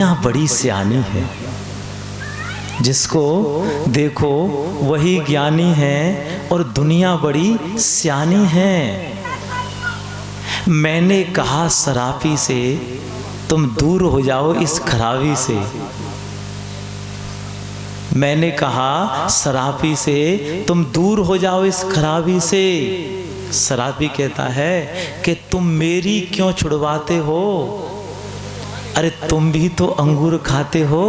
दुनिया बड़ी सियानी है, जिसको देखो वही ज्ञानी है और दुनिया बड़ी सियानी है। मैंने कहा सरापी से तुम दूर हो जाओ इस खराबी से। मैंने कहा शराबी से तुम दूर हो जाओ इस खराबी से। शराबी कहता है कि तुम मेरी क्यों छुड़वाते हो, अरे तुम भी तो अंगूर खाते हो,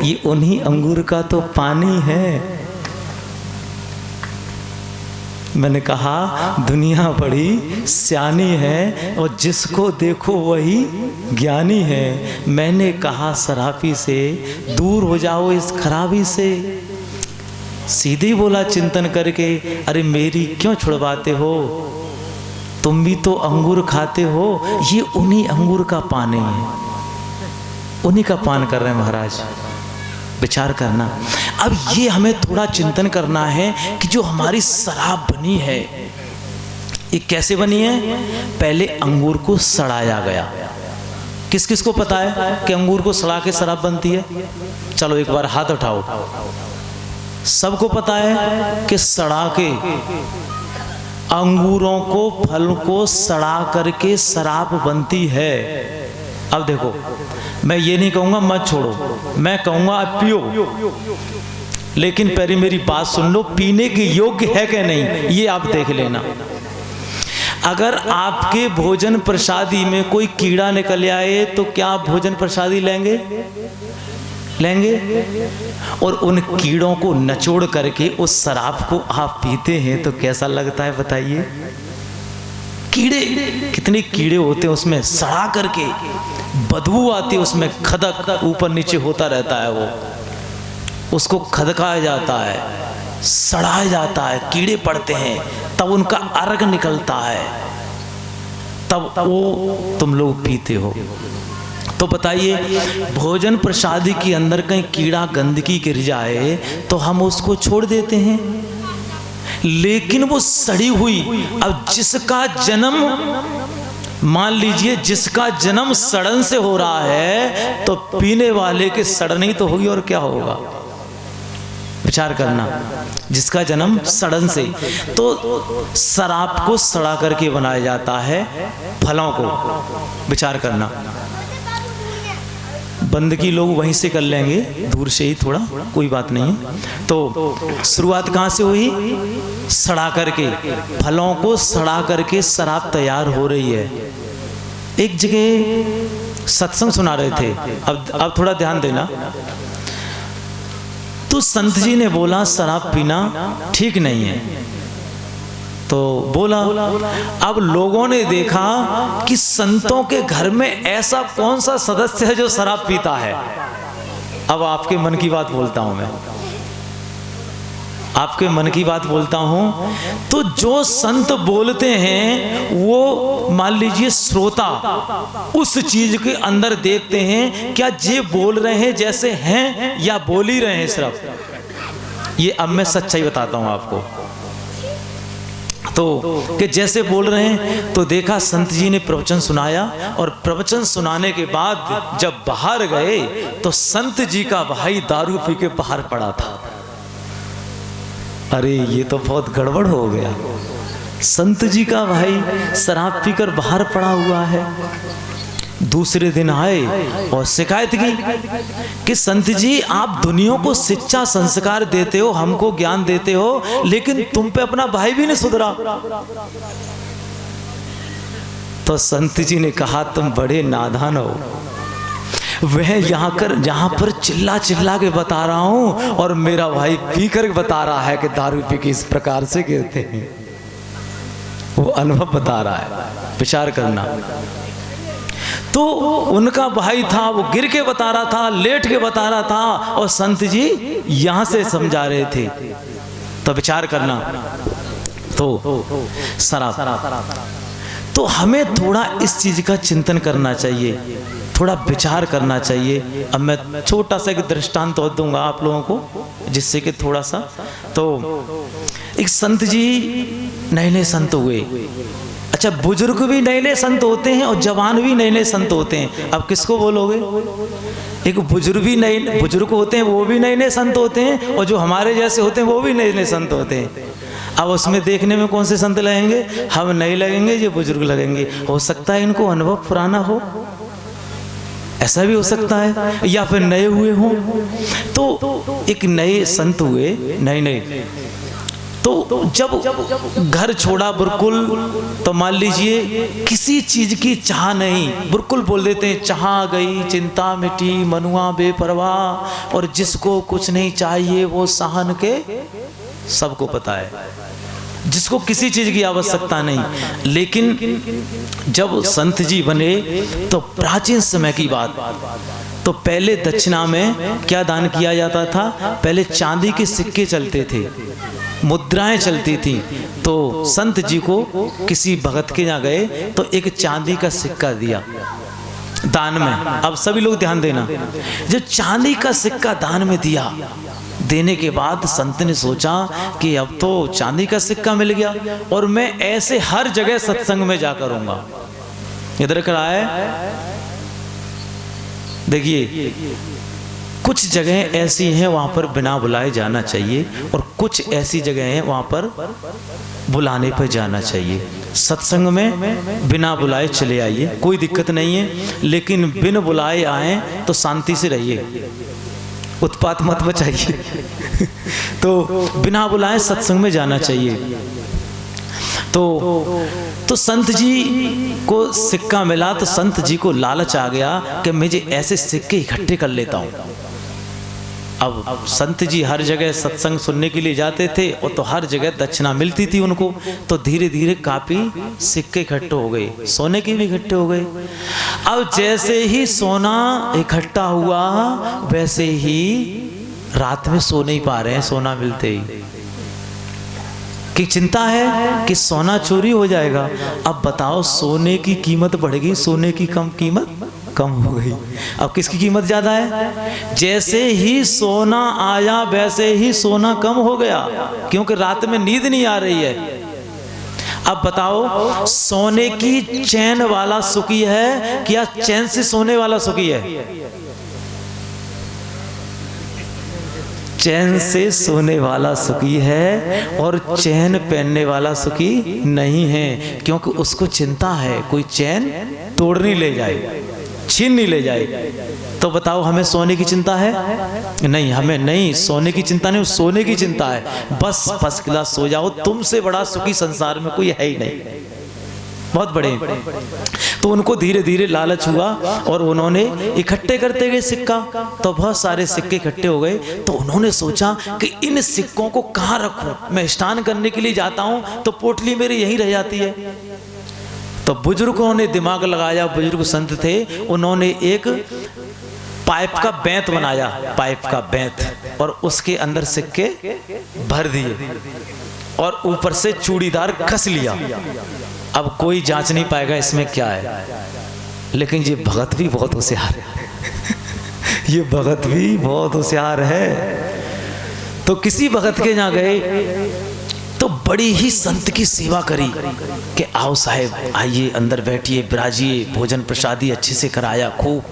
ये उन्हीं अंगूर का तो पानी है। मैंने कहा दुनिया बड़ी सियानी है और जिसको देखो वही ज्ञानी है। मैंने कहा शराबी से दूर हो जाओ इस खराबी से। सीधे बोला चिंतन करके, अरे मेरी क्यों छुड़वाते हो, तुम भी तो अंगूर खाते हो, ये उन्हीं अंगूर का पानी है, उन्हीं का पान कर रहे हैं महाराज। विचार करना। अब ये हमें थोड़ा चिंतन करना है कि जो हमारी शराब बनी है ये कैसे बनी है। पहले अंगूर को सड़ाया गया। किस किस को पता है कि अंगूर को सड़ा के शराब बनती है? चलो एक बार हाथ उठाओ। सबको पता है कि सड़ा के अंगूरों को, फल को सड़ा करके शराब बनती है। अब देखो, मैं ये नहीं कहूंगा मत छोड़ो, मैं कहूंगा अब पियो, लेकिन पहले मेरी बात सुन लो, पीने के योग्य है कि नहीं ये आप देख लेना। अगर आपके भोजन प्रसादी में कोई कीड़ा निकल आए तो क्या आप भोजन प्रसादी लेंगे? और उन कीड़ों को नचोड़ करके उस शराब को आप पीते हैं तो कैसा लगता है बताइए? कीड़े, कितने कीड़े होते हैं उसमें, सड़ा करके बदबू आती है उसमें, खदक ऊपर नीचे होता रहता है, वो उसको खदकाया जाता है, सड़ाया जाता है, कीड़े पड़ते हैं, तब उनका अर्क निकलता है, तब वो तुम लोग पीते हो। तो बताइए भोजन प्रसादी के अंदर कहीं कीड़ा गंदगी गिर जाए तो हम उसको छोड़ देते हैं, लेकिन वो सड़ी हुई, अब जिसका जन्म, मान लीजिए जिसका जन्म सड़न से हो रहा है तो पीने वाले के सड़न ही तो होगी और क्या होगा? विचार करना। जिसका जन्म सड़न से, तो शराब को सड़ा करके बनाया जाता है, फलों को। विचार करना। बंदगी लोग वहीं से कर लेंगे, दूर से ही थोड़ा, कोई बात नहीं है। तो शुरुआत कहाँ से हुई? सड़ा करके, फलों को सड़ा करके शराब तैयार हो रही है। एक जगह सत्संग सुना रहे थे, अब थोड़ा ध्यान देना। तो संत जी ने बोला शराब पीना ठीक नहीं है, तो बोला। अब लोगों ने देखा कि संतों के घर में ऐसा कौन सा सदस्य है जो शराब पीता है। अब आपके मन की बात बोलता हूं मैं, आपके मन की बात बोलता हूं। तो जो संत बोलते हैं वो मान लीजिए श्रोता उस चीज के अंदर देखते हैं, क्या ये बोल रहे हैं जैसे हैं या बोल ही रहे हैं सिर्फ। ये अब मैं सच्चाई बताता हूं आपको। तो कि जैसे बोल रहे हैं, तो देखा संत जी ने प्रवचन सुनाया, और प्रवचन सुनाने के बाद जब बाहर गए तो संत जी का भाई दारू पी के बाहर पड़ा था। अरे ये तो बहुत गड़बड़ हो गया, संत जी का भाई शराब पीकर बाहर पड़ा हुआ है। दूसरे दिन आए और शिकायत की कि संत जी आप दुनिया को शिक्षा संस्कार देते हो, हमको ज्ञान देते हो, लेकिन तुम पे अपना भाई भी नहीं सुधरा। तो संत जी ने कहा तुम बड़े नादान हो, वह यहाँ पर चिल्ला चिल्ला के बता रहा हूं और मेरा भाई पी कर बता रहा है कि दारू पी के इस प्रकार से गिरते हैं। वो अनुभव बता रहा है। विचार करना। तो उनका भाई था, वो गिर के बता रहा था, लेट के बता रहा था, और संत जी यहां से समझा रहे थे। तो विचार करना। तो शराब, तो हमें थोड़ा इस चीज का चिंतन करना चाहिए, थोड़ा विचार करना चाहिए। अब मैं छोटा सा एक दृष्टांत तो दूंगा आप लोगों को, जिससे कि थोड़ा सा। तो एक संत जी नए नए संत हुए, अच्छा, बुजुर्ग भी नए नए संत होते हैं और जवान भी नए नए संत होते हैं। अब किसको बोलोगे? एक बुजुर्ग होते हैं, वो भी नए नए संत होते हैं, और जो हमारे जैसे होते हैं वो भी नए नए संत होते हैं। अब उसमें देखने में कौन से संत लगेंगे? हम नए लगेंगे, ये बुजुर्ग लगेंगे। हो सकता है इनको अनुभव पुराना हो, ऐसा भी हो सकता है, या फिर नए हुए हों। तो एक नए संत हुए, नए तो जब घर छोड़ा बिल्कुल, तो मान लीजिए किसी चीज की चाह नहीं, बिल्कुल बोल देते हैं चाह गई चिंता मिटी मनुआ बेपरवाह, और जिसको कुछ नहीं चाहिए वो सहन के सबको पता है, जिसको किसी चीज की आवश्यकता नहीं। लेकिन जब संत जी बने तो प्राचीन समय की बात, तो पहले दक्षिणा में क्या दान किया जाता था? पहले चांदी के सिक्के चलते थे, मुद्राएं चलती थी। तो संत जी को किसी भगत के यहाँ गए तो एक चांदी का सिक्का दिया दान में। अब सभी लोग ध्यान देना, जब चांदी का सिक्का दान में दिया, देने के बाद संत ने सोचा कि अब तो चांदी का सिक्का मिल गया और मैं ऐसे हर जगह सत्संग में जा करूंगा। इधर कर आए, देखिए कुछ जगह ऐसी हैं वहां पर बिना बुलाए जाना चाहिए, और कुछ ऐसी जगह हैं वहां पर बुलाने पर जाना चाहिए। सत्संग में बिना बुलाए चले आइए, कोई दिक्कत नहीं है, लेकिन बिन बुलाए आए तो शांति से रहिए, उत्पात मत मचाइए। तो बिना बुलाए सत्संग में जाना चाहिए। तो संत जी को सिक्का मिला, तो संत जी को लालच आ गया कि मुझे ऐसे सिक्के इकट्ठे कर लेता हूँ। अब संत जी हर जगह सत्संग सुनने के लिए जाते थे, और तो हर जगह दक्षिणा मिलती थी उनको, तो धीरे धीरे काफी सिक्के इकट्ठे हो गए, सोने के भी इकट्ठे हो गए। अब जैसे ही सोना इकट्ठा हुआ, वैसे ही रात में सो नहीं पा रहे हैं, सोना मिलते ही कि चिंता है कि सोना चोरी हो जाएगा। अब बताओ, सोने की कीमत बढ़ गई, सोने की कीमत कम हो गई। अब किसकी कीमत ज्यादा है? जैसे ही सोना आया वैसे ही सोना कम हो गया, क्योंकि रात में नींद नहीं आ रही है। अब बताओ, सोने की चैन वाला सुखी है क्या चैन से सोने वाला सुखी है? चैन से सोने वाला सुखी है, और चैन पहनने वाला सुखी नहीं है, क्योंकि उसको चिंता है कोई चैन तोड़ नहीं ले जाए, छीन नहीं ले जाए। तो बताओ, हमें सोने की चिंता है? नहीं, हमें नहीं, सोने की चिंता नहीं, सोने की चिंता है। बस फर्स्ट क्लास सो जाओ, तुमसे बड़ा सुखी संसार में कोई है ही नहीं, बहुत बड़े। तो उनको धीरे धीरे लालच हुआ, और उन्होंने इकट्ठे करते गए सिक्का, तो बहुत सारे सिक्के इकट्ठे हो गए। तो उन्होंने सोचा कि इन सिक्कों को कहाँ रखूं? मैं स्नान करने के लिए जाता हूं तो पोटली मेरी यहीं रह जाती है। तो बुजुर्गों ने दिमाग लगाया, बुजुर्ग संत थे, उन्होंने एक पाइप का बेंत बनाया, पाइप का बेंत, और उसके अंदर सिक्के भर दिए और ऊपर से चूड़ीदार कस लिया। अब कोई जांच नहीं पाएगा इसमें क्या है। लेकिन ये भगत भी बहुत होशियार है। ये भगत भी बहुत होशियार है। तो किसी भगत के यहाँ गए तो बड़ी ही संत की सेवा करी कि आओ साहेब, आइए अंदर बैठिए, विराजिए, भोजन प्रसादी अच्छे से कराया, खूब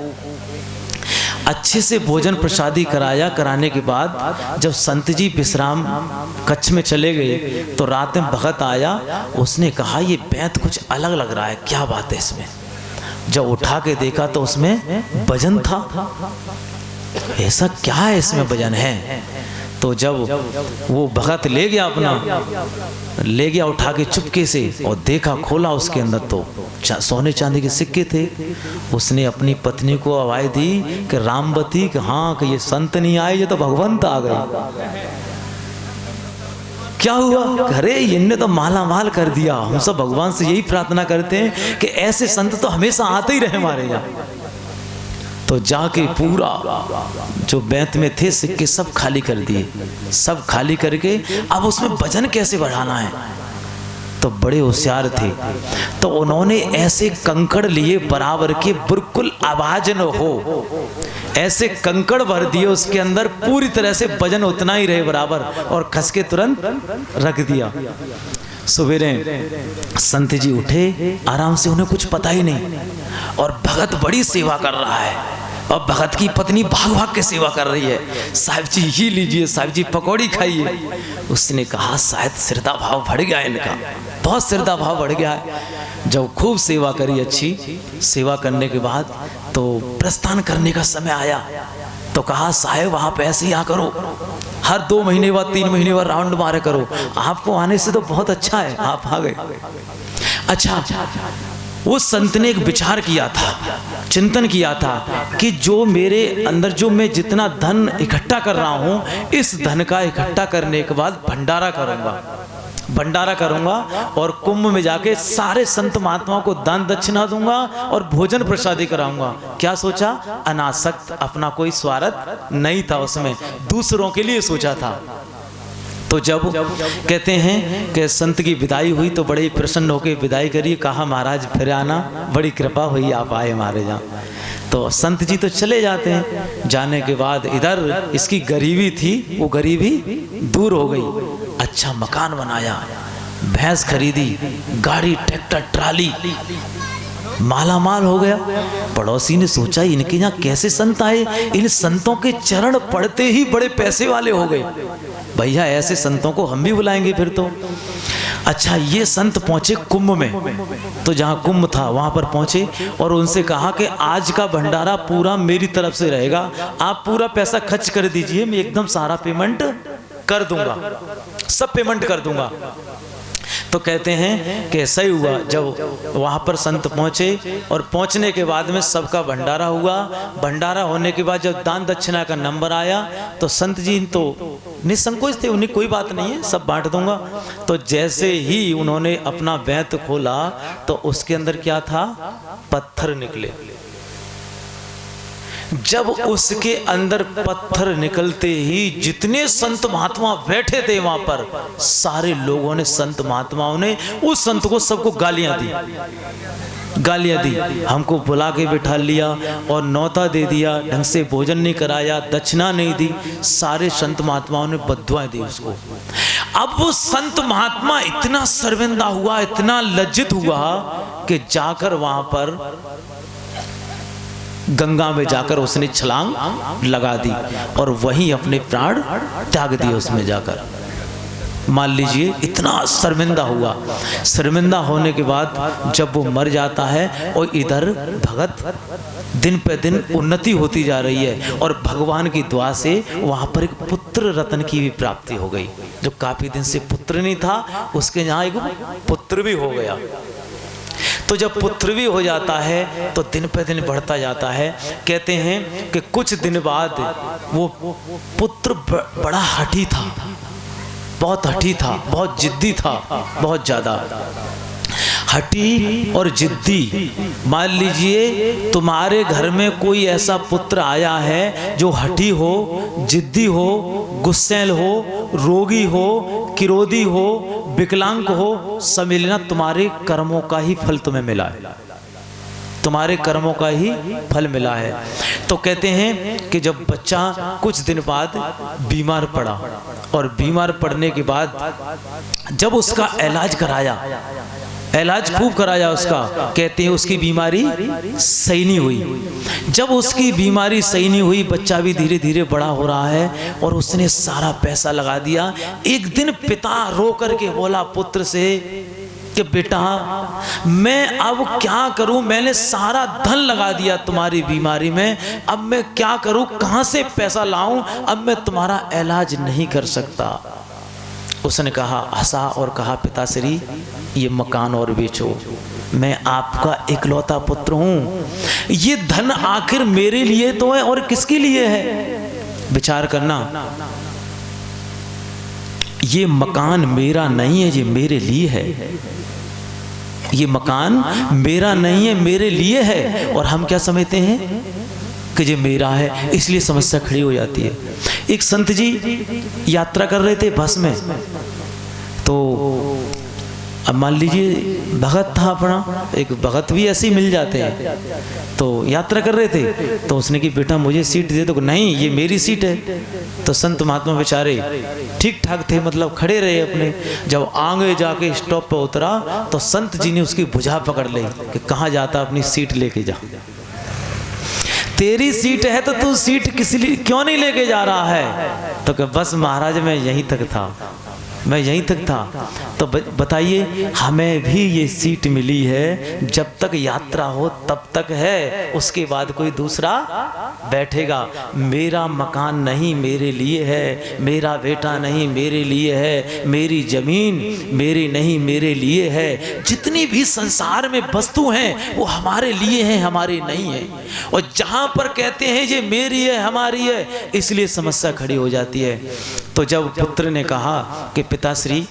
अच्छे से भोजन प्रसादी कराया। कराने के बाद जब संत जी विश्राम कक्ष में चले गए तो रात में भगत आया, उसने कहा ये बेंत कुछ अलग लग रहा है, क्या बात है इसमें? जब उठा के देखा तो उसमें वजन था। ऐसा क्या है इसमें वजन है? तो जब वो भगत ले गया, अपना ले गया उठा के चुपके से, और देखा, खोला, उसके अंदर तो सोने चांदी के सिक्के थे। उसने अपनी पत्नी को आवाज दी कि रामवती, कि हाँ, कि ये संत नहीं आए, ये तो भगवंत आ गए। क्या हुआ? अरे इनने तो माला माल कर दिया। हम सब भगवान से यही प्रार्थना करते हैं कि ऐसे संत तो हमेशा आते ही रहे हमारे यहाँ। तो जाके पूरा जो बेंत में थे सिक्के सब खाली कर दिए, सब खाली करके अब उसमें वजन कैसे बढ़ाना है। तो बड़े होशियार थे, तो उन्होंने ऐसे कंकड़ लिए बराबर के, बिल्कुल आवाज न हो, ऐसे कंकड़ भर दिए उसके अंदर, पूरी तरह से वजन उतना ही रहे बराबर, और खस के तुरंत रख दिया। सवेरे संत जी उठे आराम से, उन्हें कुछ पता ही नहीं, और भगत बड़ी सेवा कर रहा है, और भगत की पत्नी भाग भाग के सेवा कर रही है। साहब जी ये लीजिए, साहब जी पकौड़ी खाइए। उसने कहा शायद श्रद्धा भाव बढ़ गया इनका, बहुत श्रद्धा भाव बढ़ गया है। जब खूब सेवा करी, अच्छी सेवा करने के बाद तो प्रस्थान करने का समय आया, तो कहा साहब आप ऐसे ही आ करो, हर 2 महीने बाद 3 महीने बाद राउंड मारे करो, आपको आने से तो बहुत अच्छा है, आप आ गए। अच्छा, उस संत ने एक विचार किया था, चिंतन किया था कि जो मेरे अंदर, जो मैं जितना धन इकट्ठा कर रहा हूं, इस धन का इकट्ठा करने के बाद भंडारा करूंगा, भंडारा करूंगा और कुंभ में जाके सारे संत महात्माओं को दान दक्षिणा दूंगा और भोजन प्रसादी कराऊंगा। क्या सोचा? अनासक्त, अपना कोई स्वार्थ नहीं था उसमें, दूसरों के लिए सोचा था। तो जब कहते हैं कि संत की विदाई हुई तो बड़े प्रसन्न होकर विदाई करी, कहा महाराज फिर आना, बड़ी कृपा हुई आप आए हमारे यहाँ। तो संत जी तो चले जाते हैं, जाने के बाद इधर इसकी गरीबी थी, वो गरीबी दूर हो गई। अच्छा मकान बनाया, भैंस खरीदी, गाड़ी ट्रैक्टर ट्राली, माला माल हो गया। पड़ोसी ने सोचा इनके यहाँ कैसे संत आए, इन संतों के चरण पड़ते ही बड़े पैसे वाले हो गए, भैया ऐसे संतों को हम भी बुलाएंगे फिर तो। अच्छा, ये संत पहुंचे कुंभ में, तो जहाँ कुंभ था वहां पर पहुंचे और उनसे कहा कि आज का भंडारा पूरा मेरी तरफ से रहेगा, आप पूरा पैसा खर्च कर दीजिए, मैं एकदम सारा पेमेंट कर दूंगा, सब पेमेंट कर दूंगा। तो कहते हैं कि ऐसा ही हुआ। जब वहाँ पर संत पहुँचे और पहुँचने के बाद में सबका भंडारा हुआ। भंडारा होने के बाद जब दान दक्षिणा का नंबर आया तो संत जी तो निसंकोच थे, उन्हें कोई बात नहीं है, सब बांट दूंगा। तो जैसे ही उन्होंने अपना बैत खोला तो उसके अंदर क्या था? पत्थर निकले। जब उसके अंदर पत्थर निकलते ही जितने संत महात्मा बैठे थे वहां पर, सारे लोगों ने, संत महात्माओं ने उस संत को सबको गालियां दी, गालियां दी। हमको बुला के बिठा लिया और न्योता दे दिया, ढंग से भोजन नहीं कराया, दक्षिणा नहीं दी। सारे संत महात्माओं ने बद्दुआएं दी उसको। अब वो संत महात्मा इतना शर्मिंदा हुआ, इतना लज्जित हुआ कि जाकर वहां पर गंगा में जाकर उसने छलांग लगा दी और वहीं अपने प्राण त्याग दिए उसमें जाकर। मान लीजिए इतना शर्मिंदा हुआ। शर्मिंदा होने के बाद जब वो मर जाता है और इधर भगत दिन पे दिन उन्नति होती जा रही है और भगवान की दुआ से वहां पर एक पुत्र रत्न की भी प्राप्ति हो गई। जो काफी दिन से पुत्र नहीं था उसके यहाँ एक पुत्र भी हो गया। तो जब पुत्र भी हो जाता है तो दिन पे दिन बढ़ता जाता है। कहते हैं कि कुछ दिन बाद वो पुत्र बड़ा हठी था, बहुत हठी था, बहुत जिद्दी था, बहुत ज्यादा हठी और जिद्दी। मान लीजिए तुम्हारे घर में कोई ऐसा पुत्र आया है जो हठी हो, जिद्दी हो, गुस्सैल हो, रोगी हो, किरोधी हो, विकलांग हो, सम्मिलना तुम्हारे कर्मों का ही फल तुम्हें मिला है, तुम्हारे कर्मों का ही फल मिला है। तो कहते हैं कि जब बच्चा कुछ दिन बाद बीमार पड़ा और बीमार पड़ने के बाद जब उसका इलाज कराया, इलाज खूब कराया उसका, कहते हैं उसकी बीमारी सही नहीं हुई। जब उसकी बीमारी सही नहीं हुई, बच्चा भी धीरे धीरे बड़ा हो रहा है और उसने सारा पैसा लगा दिया। एक दिन पिता रो करके बोला पुत्र से कि बेटा मैं अब क्या करूं, मैंने सारा धन लगा दिया तुम्हारी बीमारी में, अब मैं क्या करूं, कहां से पैसा लाऊं, अब मैं तुम्हारा इलाज नहीं कर सकता। उसने कहा, हंसा और कहा, पिताश्री ये मकान और बेचो, मैं आपका इकलौता पुत्र हूं, ये धन आखिर मेरे लिए तो है और किसके लिए है? विचार करना, ये मकान मेरा नहीं है, ये मेरे लिए है। ये मकान मेरा नहीं है, मेरे लिए है। और हम क्या समझते हैं कि ये मेरा है, इसलिए समस्या खड़ी हो जाती है। एक संत जी यात्रा कर रहे थे बस में, तो अब मान लीजिए भगत था अपना, एक भगत भी ऐसे ही मिल जाते हैं, तो यात्रा कर रहे थे, तो उसने कि बेटा मुझे सीट दे दो, नहीं ये मेरी सीट है। तो संत महात्मा बेचारे ठीक ठाक थे, मतलब खड़े रहे अपने। जब आगे जाके स्टॉप पे उतरा तो संत जी ने उसकी भुजा पकड़ ली कि कहाँ जाता, अपनी सीट लेके जा। तेरी सीट है तो तू सीट किसी लिए क्यों नहीं लेके जा रहा है? तो कि बस महाराज मैं यहीं तक था, मैं यहीं तक था। तो बताइए, हमें भी ये सीट मिली है, जब तक यात्रा हो तब तक है, उसके बाद कोई दूसरा बैठेगा। मेरा मकान नहीं मेरे लिए है, मेरा बेटा नहीं मेरे लिए है, मेरी जमीन मेरी नहीं मेरे लिए है। जितनी भी संसार में वस्तु हैं वो हमारे लिए हैं, हमारे नहीं है। और जहां पर कहते हैं ये मेरी है हमारी है, इसलिए समस्या खड़ी हो जाती है। तो जब पुत्र ने कहा कि पिताश्री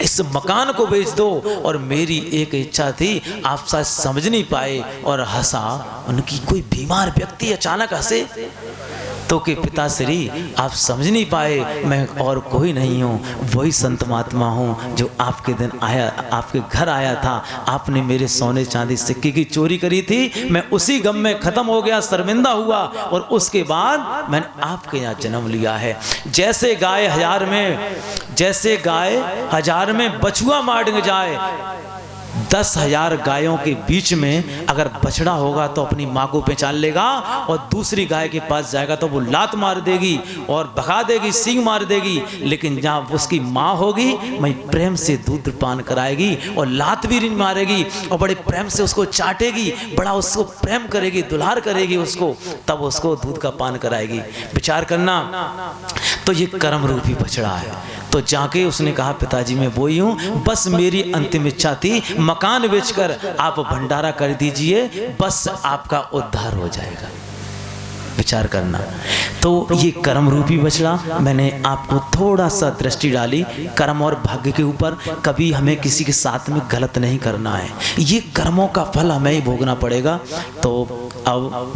इस मकान को बेच दो, और मेरी एक इच्छा थी, आप शायद समझ नहीं पाए और हंसा। उनकी कोई बीमार व्यक्ति अचानक हंसे तो कि पिताश्री आप समझ नहीं पाए, मैं और कोई नहीं हूँ, वही संत महात्मा हूँ जो आपके दिन आया, आपके घर आया था। आपने मेरे सोने चांदी सिक्के की चोरी करी थी, मैं उसी गम में खत्म हो गया, शर्मिंदा हुआ, और उसके बाद मैंने आपके यहाँ जन्म लिया है। जैसे गाय हजार में बछुआ मार जाए, 10,000 गायों के बीच में अगर बछड़ा होगा तो अपनी माँ को पहचान लेगा, और दूसरी गाय के पास जाएगा तो वो लात मार देगी और भगा देगी, सींग मार देगी। लेकिन जहाँ उसकी माँ होगी, वहीं प्रेम से दूध पान कराएगी और लात भी नहीं मारेगी, और बड़े प्रेम से उसको चाटेगी, बड़ा उसको प्रेम करेगी, दुलार करेगी उसको, तब उसको दूध का पान कराएगी। विचार करना, तो ये कर्म रूपी बछड़ा है। तो जाके उसने कहा पिताजी मैं वही हूँ, बस मेरी अंतिम इच्छा थी, मकान बेचकर आप भंडारा कर दीजिए, बस आपका उद्धार हो जाएगा। विचार करना, तो ये कर्म रूपी बछड़ा, मैंने आपको थोड़ा सा दृष्टि डाली कर्म और भाग्य के ऊपर। कभी हमें किसी के साथ में गलत नहीं करना है, ये कर्मों का फल हमें ही भोगना पड़ेगा। तो अब